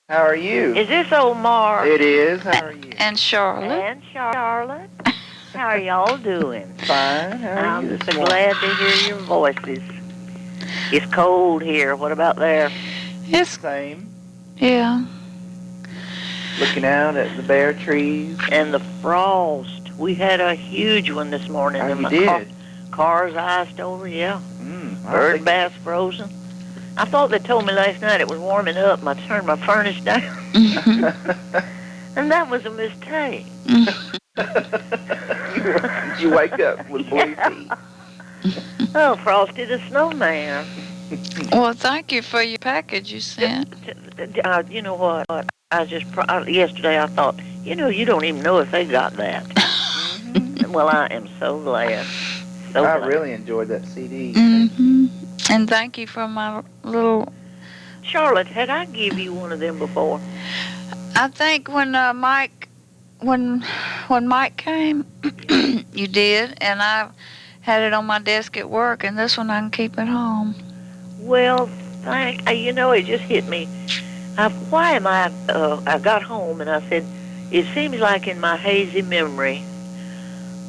How are you? Is this old Mark? It is. How are you? And Charlotte. And Charlotte. How are y'all doing? Fine. How are you I'm this so morning? glad to hear your voices. It's cold here. What about there? It's Same. yeah. Looking out at the bare trees. And the frost. We had a huge one this morning. Oh, and you my did? Cars iced over, yeah. I Bird think bass frozen. I thought they told me last night it was warming up and I turned my furnace down. And that was a mistake. Did you wake up with blue feet? Oh, Frosty the Snowman. Well, thank you for your package you sent. You know what? Yesterday I thought, you don't even know if they got that. Well, I am so glad. So I glad. really enjoyed that CD. And thank you for my little. Charlotte, had I give you one of them before? I think when when Mike came, you did, and I had it on my desk at work, and this one I can keep at home. Well, it just hit me. I got home and I said, it seems like in my hazy memory,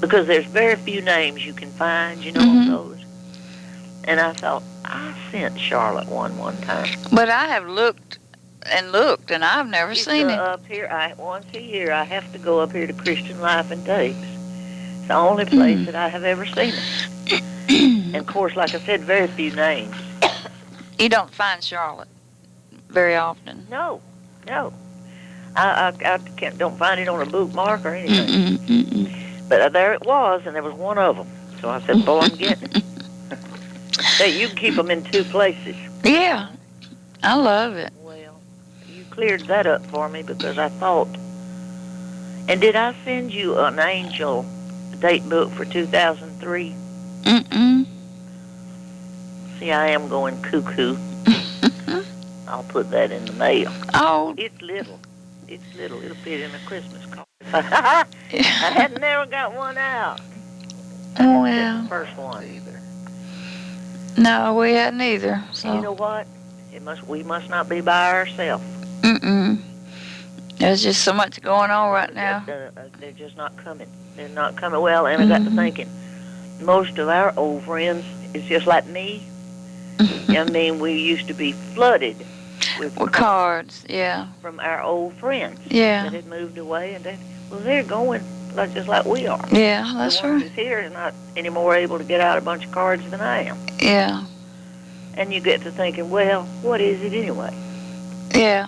because there's very few names you can find, on those. And I thought, I sent Charlotte one time. But I have looked, and I've never seen it. Up here, once a year, I have to go up here to Christian Life and Tapes. It's the only place that I have ever seen it. And of course, like I said, very few names. You don't find Charlotte very often. No. I don't find it on a bookmark or anything. But there it was, and there was one of them. So I said, boy, I'm getting it. Hey, you can keep them in two places. Yeah, I love it. Well, you cleared that up for me because I thought. And did I send you an angel date book for 2003? See, I am going cuckoo. I'll put that in the mail. Oh. It's little. It'll fit in a Christmas card. I had never got one out. Oh, well. The first one either. No, we hadn't either. So. And you know what? We must not be by ourselves. There's just so much going on right now. They're just not coming. They're not coming. Well, and I got to thinking, most of our old friends is just like me. I mean, we used to be flooded with cards, yeah, from our old friends. Yeah. That had moved away, and they're going just like we are. Yeah, that's the one who's here is not any more able to get out a bunch of cards than I am. Yeah. And you get to thinking, well, what is it anyway? Yeah.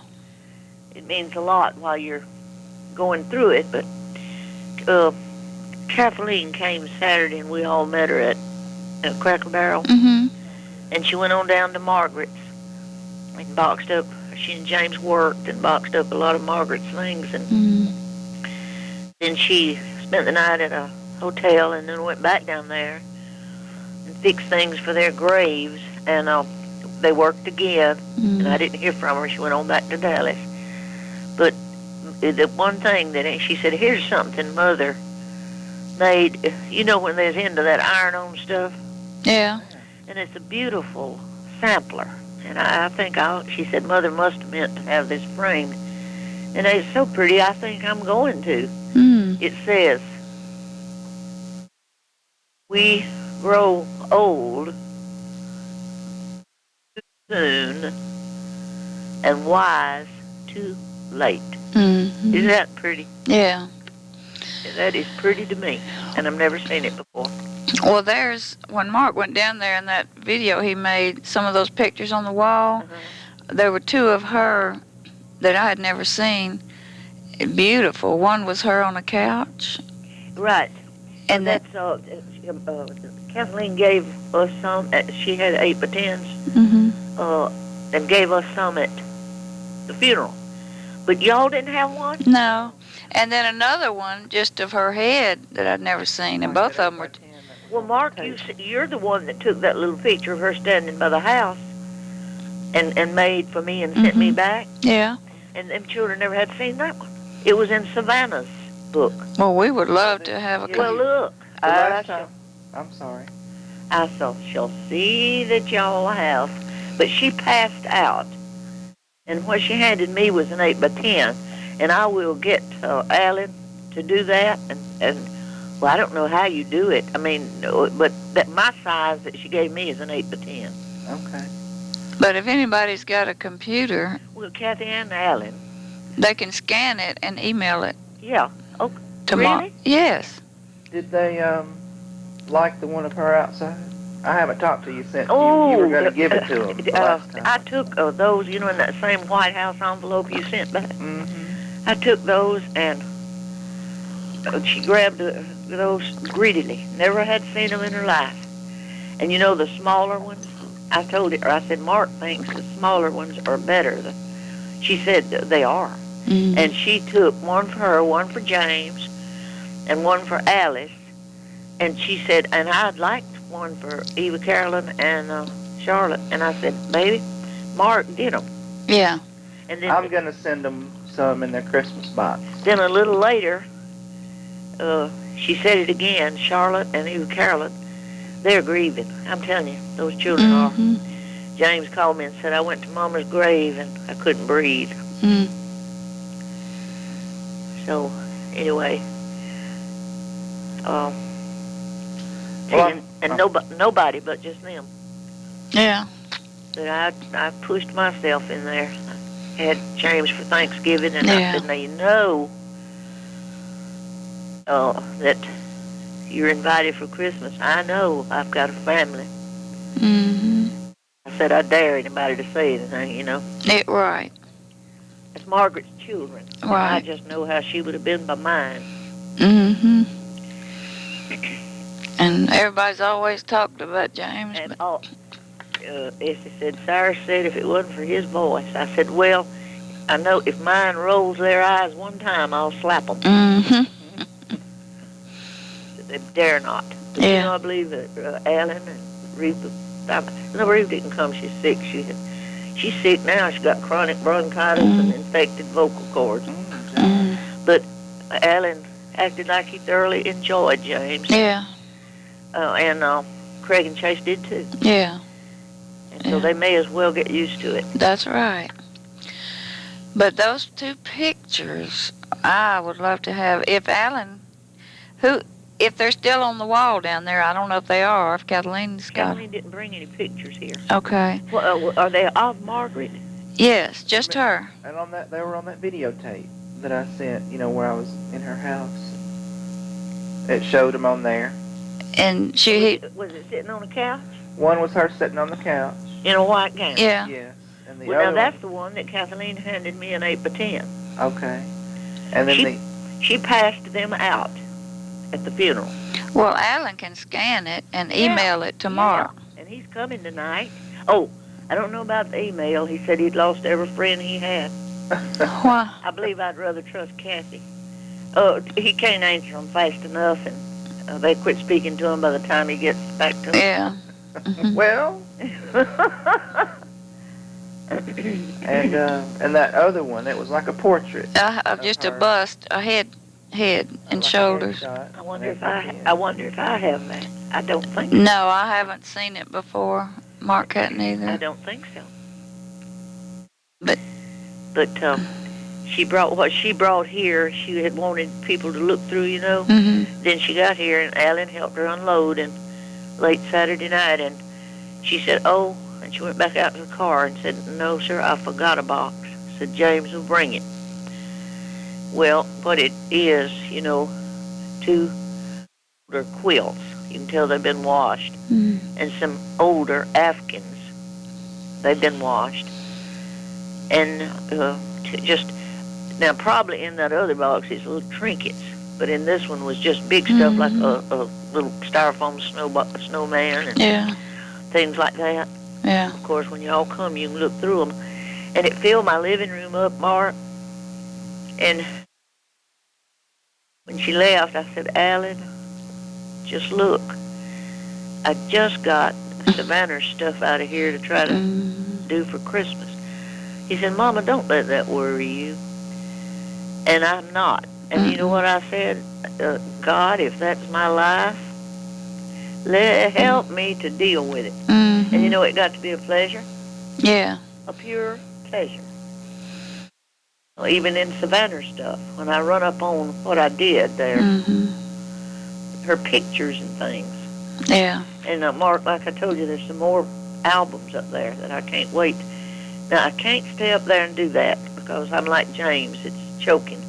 It means a lot while you're going through it, but Kathleen came Saturday, and we all met her at Cracker Barrel. And she went on down to Margaret's and boxed up. She and James worked and boxed up a lot of Margaret's things. And then she spent the night at a hotel and then went back down there and fixed things for their graves. And they worked again. And I didn't hear from her. She went on back to Dallas. But the one thing that she said, here's something Mother made. When they're into that iron-on stuff? Yeah. And it's a beautiful sampler. And I think she said, Mother must have meant to have this framed. And it's so pretty, I think I'm going to. It says, we grow old too soon and wise too late. Isn't that pretty? Yeah. That is pretty to me. And I've never seen it before. Well, when Mark went down there in that video he made, some of those pictures on the wall, there were two of her that I had never seen. Beautiful. One was her on a couch. Right. And that's, Kathleen gave us some, she had 8 by 10s, and gave us some at the funeral. But y'all didn't have one? No. And then another one just of her head that I'd never seen, and both of them were... Well, Mark, you're the one that took that little picture of her standing by the house and made for me and sent me back. Yeah. And them children never had seen that one. It was in Savannah's book. Well, we would love to have a copy. Well, look. I'm sorry. I shall see that y'all have. But she passed out. And what she handed me was an 8 by 10. And I will get Alan to do that. And well, I don't know how you do it. I mean, but my size that she gave me is an 8 by 10. Okay. But if anybody's got a computer, well, Kathy and Alan, they can scan it and email it. Yeah. Oh, Really? Yes. Did they like the one of her outside? I haven't talked to you since you were going to give it to them last time. I took those, in that same White House envelope you sent back. Mm-hmm. I took those, and she grabbed those greedily. Never had seen them in her life. And the smaller ones, I told her, I said, Mark thinks the smaller ones are better. She said they are. Mm-hmm. And she took one for her, one for James, and one for Alice. And she said, and I'd liked one for Eva Carolyn and Charlotte. And I said, baby, Mark did them. Yeah. And then I'm going to send them some in their Christmas box. Then a little later, she said it again, Charlotte and Eva Carolyn, they're grieving. I'm telling you, those children are. James called me and said, I went to Mama's grave and I couldn't breathe. So, anyway, nobody but just them. Yeah. But I pushed myself in there. I had James for Thanksgiving, and I said, now that you're invited for Christmas. I know I've got a family. Mm-hmm. I said, I dare anybody to say anything, Right. It's Margaret's children. Right. I just know how she would have been by mine. Mm-hmm. And everybody's always talked about James. And Essie said, Cyrus said if it wasn't for his voice. I said, well, I know if mine rolls their eyes one time, I'll slap them. Mm-hmm. They dare not. But I believe that Alan and Ruth, Ruth didn't come. She's sick. She's sick now. She's got chronic bronchitis and infected vocal cords. But Alan acted like he thoroughly enjoyed James. Yeah. And Craig and Chase did too. Yeah. And so they may as well get used to it. That's right. But those two pictures, I would love to have. If Alan, if they're still on the wall down there, I don't know if they are, if Kathleen's got them. Kathleen didn't bring any pictures here. Okay. Well, are they of Margaret? Yes, just her. And on that, they were on that videotape that I sent, where I was in her house. It showed them on there. And was it sitting on a couch? One was her sitting on the couch. In a white gown? Yeah. Yes. And the Well, other now that's the one that Kathleen handed me an 8 by 10. Okay. And then she passed them out at the funeral. Well, Alan can scan it and email it tomorrow. Yeah. And he's coming tonight. Oh, I don't know about the email. He said he'd lost every friend he had. Why? I believe I'd rather trust Kathy. He can't answer them fast enough, and they quit speaking to him by the time he gets back to them. Yeah. Well. And that other one, it was like a portrait. Of just a bust, a head and like shoulders. I wonder if I have that. I don't think so. No, I haven't seen it before. Mark hadn't either. I don't think so. But she brought what she brought here. She had wanted people to look through, Mm-hmm. Then she got here, and Alan helped her unload, and late Saturday night, and she said, oh, and she went back out to the car and said, no, sir, I forgot a box. Said, James will bring it. Well, what it is, 2 older quilts. You can tell they've been washed. And some older Afghans. They've been washed. And now probably in that other box is little trinkets. But in this one was just big stuff like a little styrofoam snowman and things like that. Yeah. Of course, when you all come, you can look through them. And it filled my living room up, Mark. And when she left, I said, Alan, just look. I just got Savannah's stuff out of here to try to do for Christmas. He said, Mama, don't let that worry you. And I'm not. And you know what I said? God, if that's my life, help me to deal with it. And it got to be a pleasure. Yeah. A pure pleasure. Even in Savannah stuff, when I run up on what I did there, her pictures and things. Yeah. And Mark, like I told you, there's some more albums up there that I can't wait. Now, I can't stay up there and do that because I'm like James. It's choking.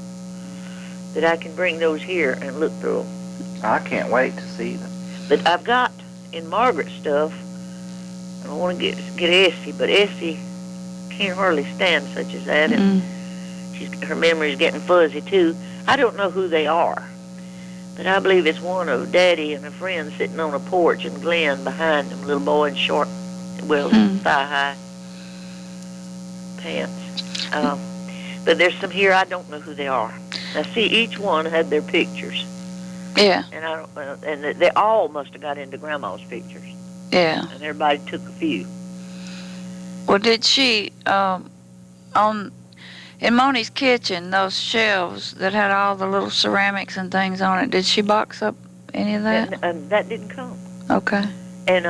But I can bring those here and look through them. I can't wait to see them. But I've got in Margaret's stuff, I don't want to get Essie, but Essie can't hardly stand such as that. And her memory's getting fuzzy, too. I don't know who they are. But I believe it's one of Daddy and a friend sitting on a porch and Glenn behind them, little boy in short, thigh-high pants. But there's some here I don't know who they are. Now, see, each one had their pictures. Yeah. And they all must have got into Grandma's pictures. Yeah. And everybody took a few. Well, did she, in Moni's kitchen, those shelves that had all the little ceramics and things on it, did she box up any of that? And that didn't come. Okay. And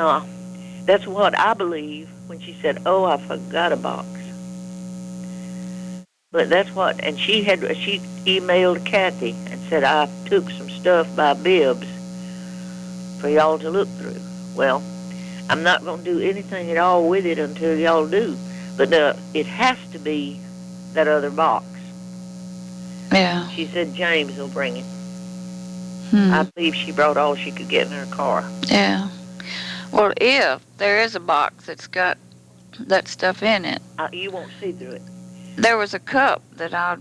that's what I believe when she said, "Oh, I forgot a box." But that's what, and she emailed Kathy and said, "I took some stuff by Bibbs for y'all to look through." Well, I'm not going to do anything at all with it until y'all do. But it has to be that other box. Yeah. She said James will bring it. I believe she brought all she could get in her car. Yeah. Well, if there is a box that's got that stuff in it, you won't see through it. There was a cup that I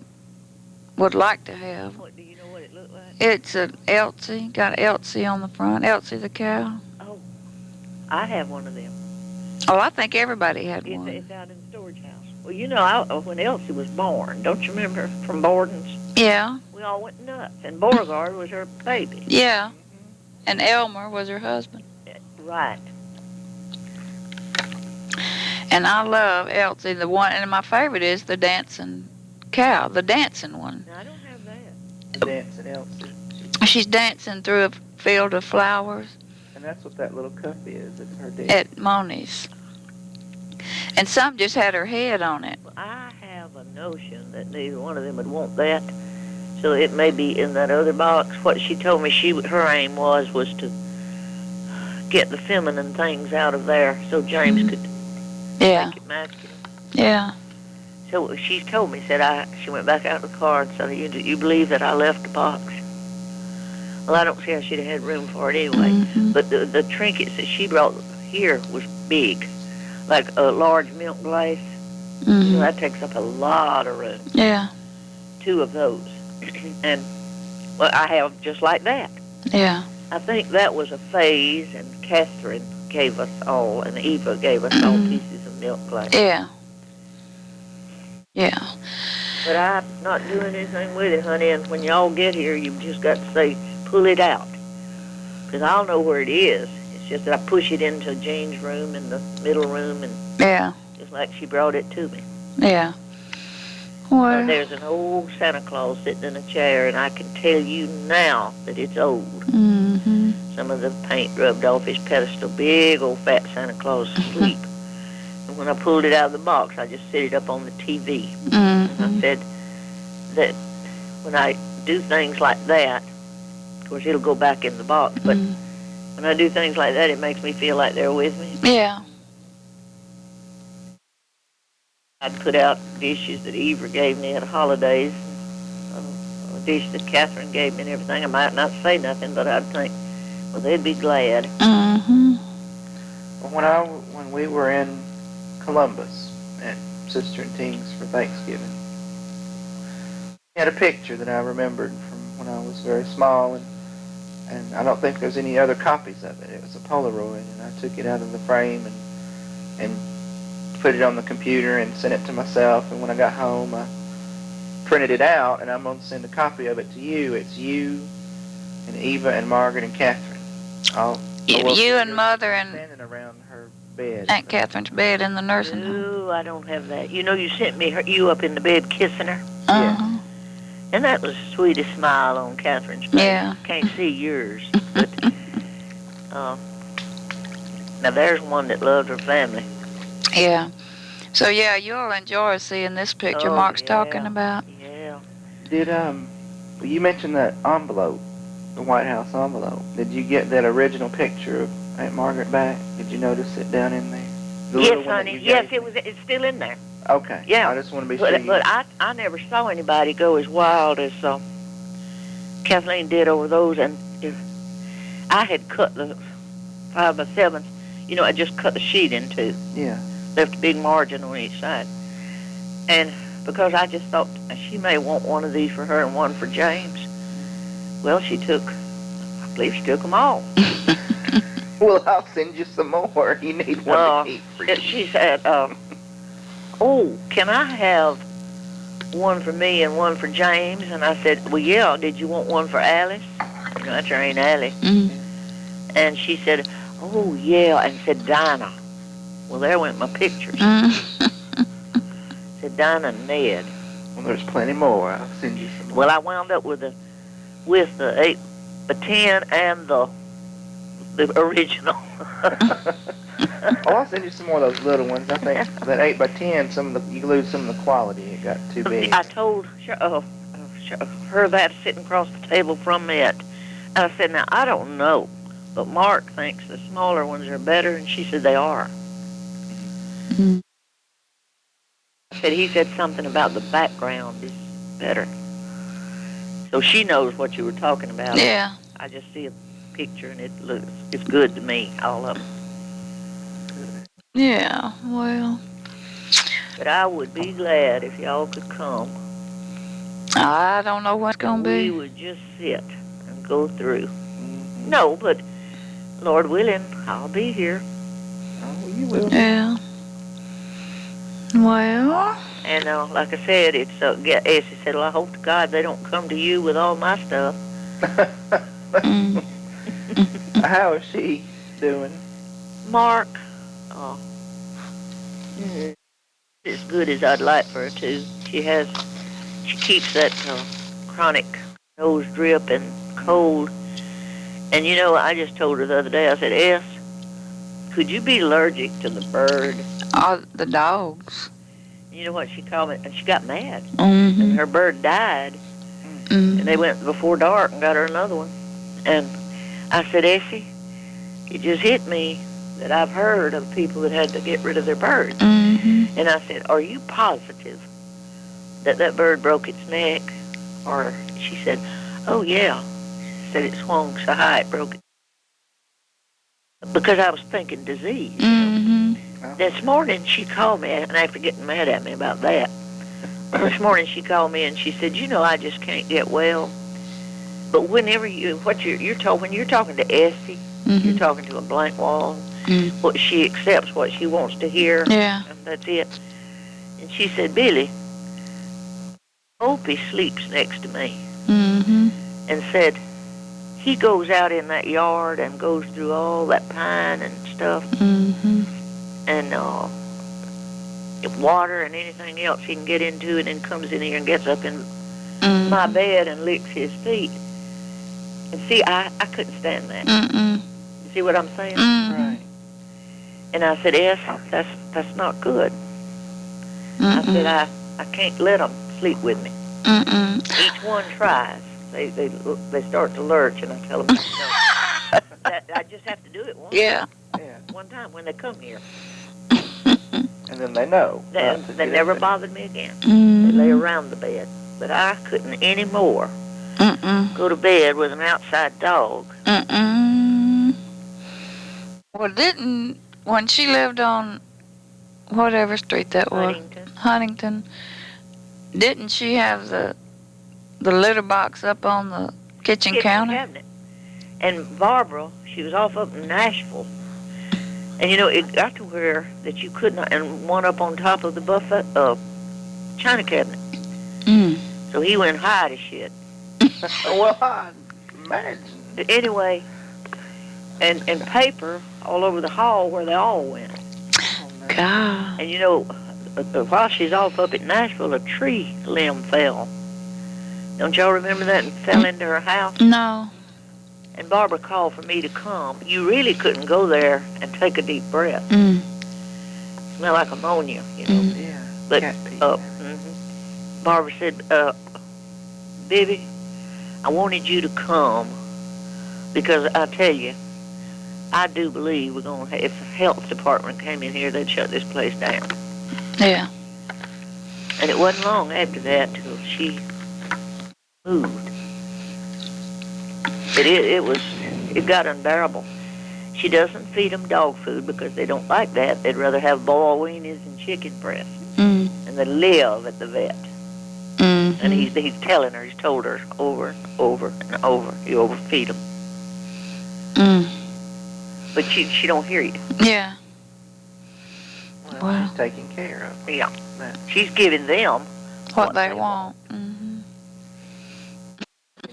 would like to have. What, do you know what it looked like? It's an Elsie, got Elsie on the front, Elsie the cow. Oh, I have one of them. Oh, I think everybody had one. It's out in the storage house. Well, you know, when Elsie was born, don't you remember from Borden's? Yeah. We all went nuts, and Beauregard was her baby. Yeah. And Elmer was her husband. Right. And I love Elsie, the one, and my favorite is the dancing cow, the dancing one. No, I don't have that. The dancing Elsie. She's dancing through a field of flowers. And that's what that little cup is. It's her dance. At Moni's. And some just had her head on it. Well, I have a notion that neither one of them would want that. So it may be in that other box. What she told me her aim was to get the feminine things out of there so James could make it masculine. Yeah. So she told me, she went back out to the car and said, you believe that I left the box? Well, I don't see how she'd have had room for it anyway. But the trinkets that she brought here was big, like a large milk glass. You know, that takes up a lot of room. Yeah. 2 of those. And, well, I have just like that. Yeah. I think that was a phase, and Catherine gave us all, and Eva gave us all pieces of milk glass. Yeah. Yeah. But I'm not doing anything with it, honey, and when y'all get here, you've just got to say, pull it out. Because I'll know where it is. It's just that I push it into Jane's room in the middle room, and just like she brought it to me. Yeah. Well, there's an old Santa Claus sitting in a chair, and I can tell you now that it's old. Some of the paint rubbed off his pedestal. Big old fat Santa Claus asleep. And when I pulled it out of the box, I just set it up on the TV. And I said that when I do things like that, of course it'll go back in the box, but when I do things like that, it makes me feel like they're with me. Yeah. I'd put out dishes that Eva gave me at holidays, a dish that Catherine gave me and everything. I might not say nothing, but I'd think, well, they'd be glad. Well, when we were in Columbus at Sister and Tings for Thanksgiving, I had a picture that I remembered from when I was very small, and I don't think there's any other copies of it. It was a Polaroid, and I took it out of the frame and put it on the computer and sent it to myself, and when I got home I printed it out, and I'm going to send a copy of it to you. It's you and Eva and Margaret and Catherine. You and Mother and standing around her bed. Aunt Catherine's bed in the nursing home. Ooh, I don't have that. You know, you sent me you up in the bed kissing her. Yeah. And that was the sweetest smile on Catherine's face. Yeah. Can't see yours. But, now there's one that loved her family. Yeah. So yeah, you'll enjoy seeing this picture Oh, Mark's yeah. talking about. Yeah. Did you mentioned that envelope, the White House envelope? Did you get that original picture of Aunt Margaret back? Did you notice it down in there? The little Yes, one that honey. you Yes, gave me? it's still in there. Okay. Yeah. I just want to be sure. But I never saw anybody go as wild as Kathleen did over those, and if I had cut the 5x7s, I just cut the sheet in two. Yeah. Left a big margin on each side. And because I just thought she may want one of these for her and one for James. Well, I believe she took them all. Well, I'll send you some more. You need one to keep for you. She said, oh, can I have one for me and one for James? And I said, well, yeah, did you want one for Alice? That's her Aunt Allie. Mm-hmm. And she said, oh, yeah, and said Dinah. Well, there went my pictures. Said Dinah and Ned. Well, there's plenty more. I'll send you some more. Well, I wound up with the 8x10 and the original. Oh, I'll send you some more of those little ones. I think that 8x10, you lose some of the quality. It got too big. I told her that sitting across the table from me. And I said, now, I don't know, but Mark thinks the smaller ones are better, and she said they are. Mm-hmm. He said something about the background is better. So she knows what you were talking about. Yeah. I just see a picture, and it's good to me, all of them. Yeah, well. But I would be glad if y'all could come. I don't know what's going to be. We would just sit and go through. No, but Lord willing, I'll be here. Oh, you will. Yeah. Well. And like I said, it's Essie said, well, I hope to God they don't come to you with all my stuff. How is she doing? Mark, as good as I'd like for her to. She keeps that chronic nose drip and cold. And I just told her the other day, I said, S, could you be allergic to the bird? Oh, the dogs. You know what she called me? And she got mad. Mm-hmm. And her bird died. Mm-hmm. And they went before dark and got her another one. And I said, Essie, it just hit me that I've heard of people that had to get rid of their birds. Mm-hmm. And I said, are you positive that bird broke its neck? Or she said, oh, yeah. She said it swung so high it broke it. Because I was thinking disease. Mm-hmm. This morning she called me, and after getting mad at me about that, this morning she called me and she said, I just can't get well. But whenever when you're talking to Essie, Mm-hmm. you're talking to a blank wall. Mm-hmm. What she accepts what she wants to hear. Yeah. And that's it. And she said, Billie, Opie sleeps next to me. Mm-hmm. And said, he goes out in that yard and goes through all that pine and stuff. Mm-hmm. And water and anything else he can get into, and then comes in here and gets up in my bed and licks his feet. And see, I couldn't stand that. Mm-mm. You see what I'm saying? Mm-hmm. Right. And I said, that's not good. Mm-mm. I said, I can't let them sleep with me. Mm-mm. Each one tries. They start to lurch, and I tell them, no. I just have to do it once. Yeah. One time when they come here. And then they know. They never bothered me again. Mm-hmm. They lay around the bed. But I couldn't anymore go to bed with an outside dog. Mm-mm. Well, when she lived on whatever street that was, Huntington, didn't she have the litter box up on the kitchen counter? Cabinet. And Barbara, she was off up in Nashville. And it got to where that you could not, and one up on top of the buffet china cabinet. Mm. So he went high to shit. Well, I imagine. But anyway, and paper all over the hall where they all went. God. And while she's off up at Nashville, a tree limb fell. Don't y'all remember that? And fell into her house? No. And Barbara called for me to come. You really couldn't go there and take a deep breath. Mm. smell like ammonia, you know. Yeah. But Cat pee. Barbara said, Bibbie, I wanted you to come because I tell you, I do believe we're going to, if the health department came in here, they'd shut this place down. Yeah. And it wasn't long after that till she moved. But it got unbearable. She doesn't feed them dog food because they don't like that. They'd rather have boiled weenies and chicken breast. And they live at the vet. And he's telling her, he's told her over and over and over, you overfeed them. But she don't hear you. Yeah. Well, Wow. she's taking care of them. Yeah. She's giving them What they want.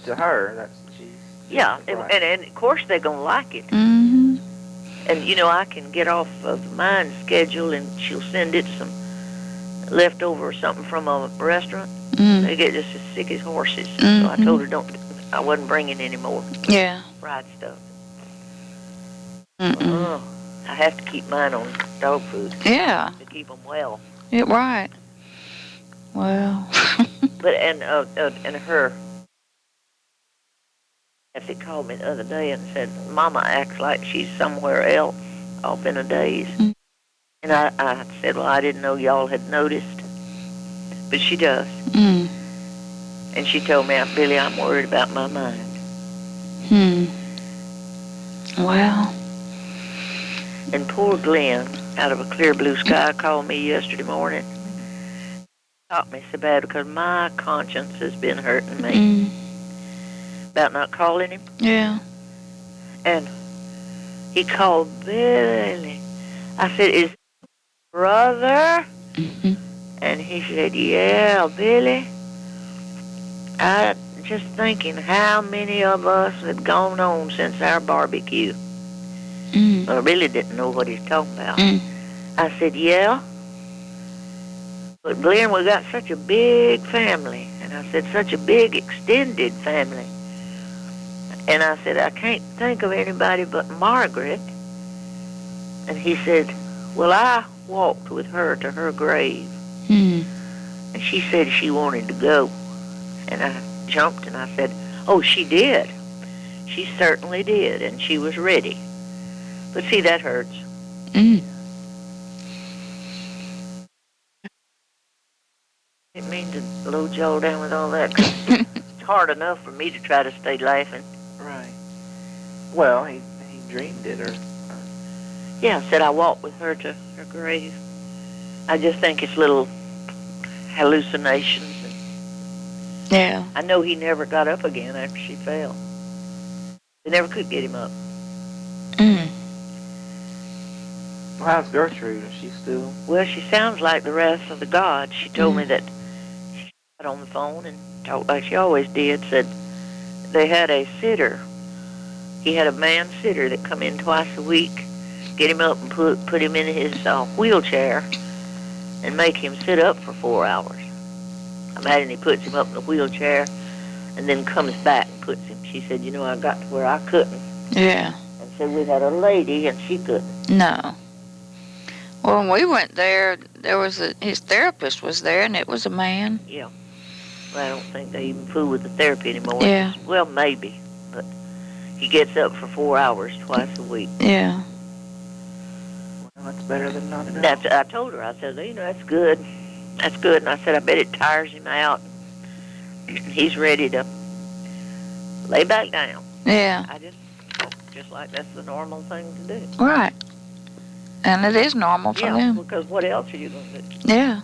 To her, that's she's. Yeah, right. and of course they're going to like it. Mm-hmm. And, you know, I can get off of mine schedule and she'll send it some leftover or something from a restaurant. They get just as sick as horses. So I told her I wasn't bringing any more fried stuff. I have to keep mine on dog food. Yeah. To keep them well. Yeah, right. Well. But, and her, she called me the other day and said, Mama acts like she's somewhere else, off in a daze. And I said, well, I didn't know y'all had noticed. But she does. And she told me, Billie, I'm worried about my mind. Well. And poor Glenn, out of a clear blue sky, called me yesterday morning. Taught me so bad because my conscience has been hurting me. About not calling him. Yeah. And he called Billie. I said, is it brother? And he said, yeah, Billie. I just thinking how many of us had gone on since our barbecue. I really didn't know what he's talking about. I said, yeah. But Glenn, we got such a big family. And I said, such a big extended family. And I said, I can't think of anybody but Margaret. And he said, well, I walked with her to her grave. And she said she wanted to go. And I jumped and I said, oh, she did. She certainly did. And she was ready. But see, that hurts. Didn't mean to load y'all down with all that. It's hard enough for me to try to stay laughing. Right. Well, he dreamed it, or. Yeah, I said I walked with her to her grave. I just think it's little hallucinations. Yeah. I know he never got up again after she fell. They never could get him up. Well, how's Gertrude? Is she still? Well, she sounds like the rest of the gods. She told me that she got on the phone and talked like she always did. Said they had a sitter. He had a man sitter that come in twice a week, get him up and put him in his wheelchair and make him sit up for 4 hours. I imagine he puts him up in the wheelchair and then comes back and puts him. She said, you know, I got to where I couldn't. Yeah. And said we had a lady and she couldn't. No. Well, when we went there, his therapist was there, and it was a man. Yeah. Well, I don't think they even fool with the therapy anymore. Yeah. Well, maybe. But he gets up for 4 hours twice a week. Yeah. Well, that's better than not enough. I told her, I said, you know, that's good. That's good. And I said, I bet it tires him out. He's ready to lay back down. Yeah. I just like that's the normal thing to do. Right. And it is normal for them. Because what else are you going to do? Yeah.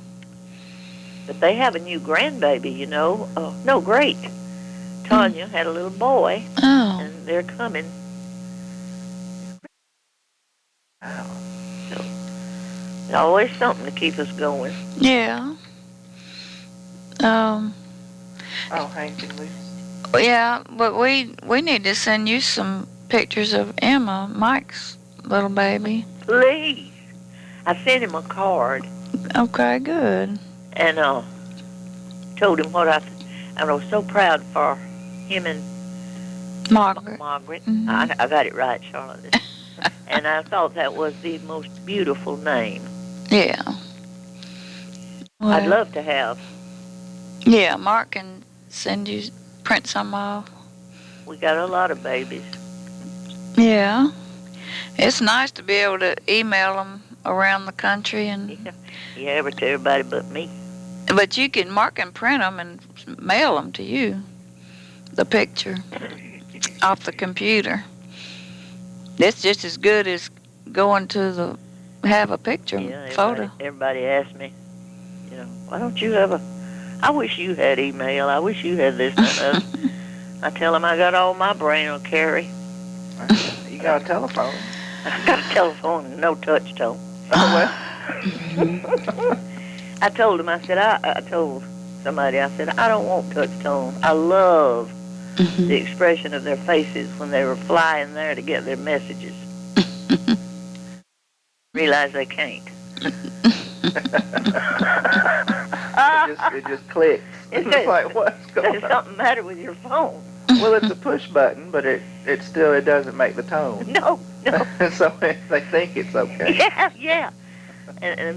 But they have a new grandbaby, you know. Oh, no, great. Tanya had a little boy. Oh. And they're coming. Wow. So, there's always something to keep us going. Yeah. Oh, Hank and Lucy. Yeah, but we need to send you some pictures of Emma, Mike's little baby. Please. I sent him a card. Okay, good. And told him what I was so proud for him and Margaret. Mm-hmm. I got it right, Charlotte. And I thought that was the most beautiful name. Yeah. Well, I'd love to have. Yeah, Mark can print some off. We got a lot of babies. Yeah. It's nice to be able to email them around the country Yeah, but to everybody but me. But Mark can print them and mail them to you. The picture off the computer. It's just as good as going to have a picture photo. Everybody asks me, why don't you have I wish you had email. I wish you had this and that. I tell them I got all my brain will carry. You got a telephone. I got a telephone and no touch tone. Oh, well. I told him, I told somebody, I said, I don't want touch tone. I love the expression of their faces when they were flying there to get their messages. Realize they can't. It just clicks. It's like, what's going on? There's something matter with your phone. Well, it's a push button, but it doesn't make the tone. No. So they think it's okay. Yeah.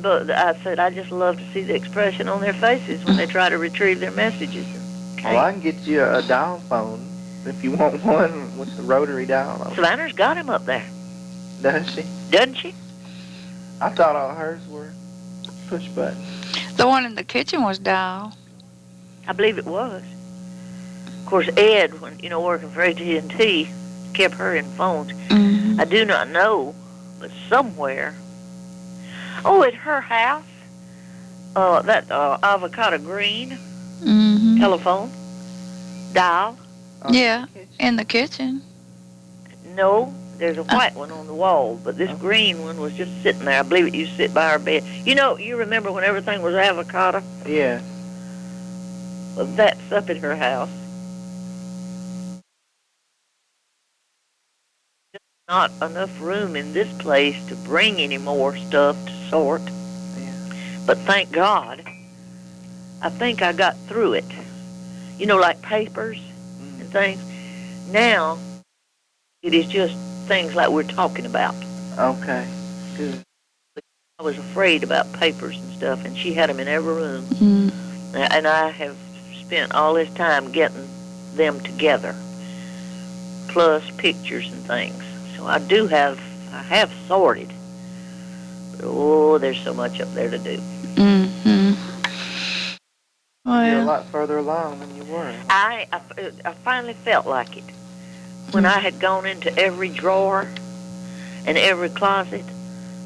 But I said, I just love to see the expression on their faces when they try to retrieve their messages. Okay. Well, I can get you a dial phone if you want one with the rotary dial. Savannah's got him up there. Does she? Doesn't she? I thought all hers were push buttons. The one in the kitchen was dial. I believe it was. Of course, Ed, when working for AT&T, kept her in phones. Mm-hmm. I do not know, but somewhere. Oh, at her house, that avocado green telephone dial. Yeah, in the kitchen. No, there's a white one on the wall, but this green one was just sitting there. I believe it used to sit by our bed. You remember when everything was avocado? Yeah. Well, that's up at her house. Not enough room in this place to bring any more stuff to sort. Yeah. But thank God, I think I got through it. Like papers and things. Now, it is just things like we're talking about. Okay. Good. I was afraid about papers and stuff, and she had them in every room. Mm. And I have spent all this time getting them together, plus pictures and things. So I have sorted. But, there's so much up there to do. Mm-hmm. Well, You're a lot further along than you were. I finally felt like it. When I had gone into every drawer and every closet,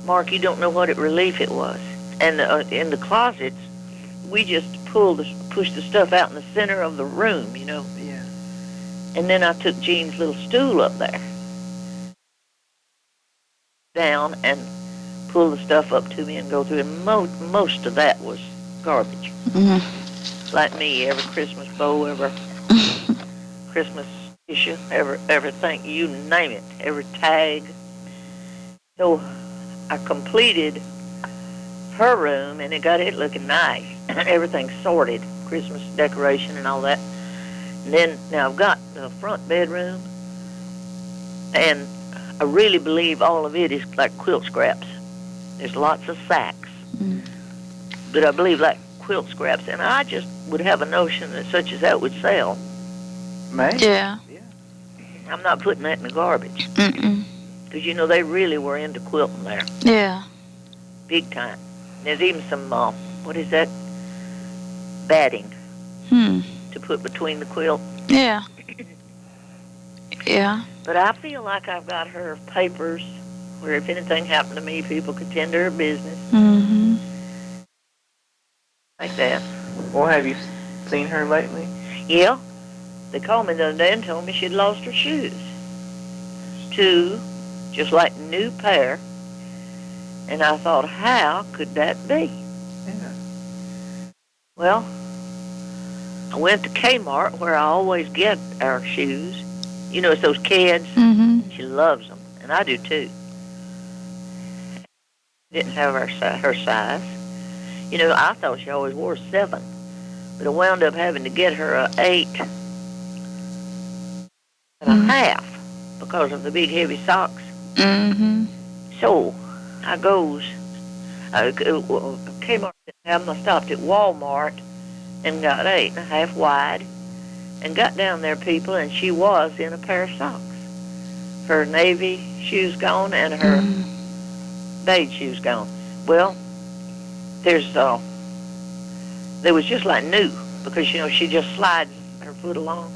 Mark, you don't know what a relief it was. And in the closets, we just pushed the stuff out in the center of the room, Yeah. And then I took Jean's little stool up there, down, and pulled the stuff up to me and go through it. Most of that was garbage. Mm-hmm. Like me, every Christmas bowl, every Christmas issue, everything, you name it, every tag. So I completed her room, and it got it looking nice. Everything sorted, Christmas decoration and all that. And then, now I've got the front bedroom, and I really believe all of it is like quilt scraps. There's lots of sacks. Mm. But I believe like quilt scraps, and I just would have a notion that such as that would sell. Maybe. Yeah. I'm not putting that in the garbage. Mm-mm. Because, they really were into quilting there. Yeah. Big time. There's even some, what is that? Batting. To put between the quilt. Yeah. Yeah. But I feel like I've got her papers where if anything happened to me, people could tend to her business. Mm-hmm. Like that. Well, have you seen her lately? Yeah. They called me the other day and told me she'd lost her shoes. 2, just like new pair. And I thought, how could that be? Yeah. Well, I went to Kmart where I always get our shoes. It's those kids. Mm-hmm. She loves them, and I do too. Didn't have her size. I thought she always wore 7, but I wound up having to get her a 8 and a half because of the big heavy socks. Mm-hmm. So I Kmart didn't have them. I stopped at Walmart and got 8.5 wide, and got down there, people, and she was in a pair of socks. Her navy shoes gone and her beige shoes gone. Well, there was just like new, because she just slides her foot along.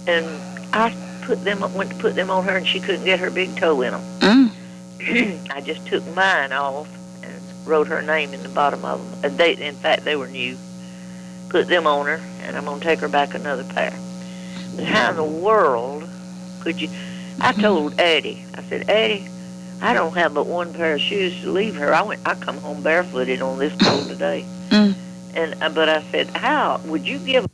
And I went to put them on her, and she couldn't get her big toe in them. I just took mine off and wrote her name in the bottom of them. In fact, they were new. Put them on her, and I'm going to take her back another pair. But how in the world could you? I told Addie, I said, Addie, I don't have but one pair of shoes to leave her. I come home barefooted on this cold today. But I said, how would you give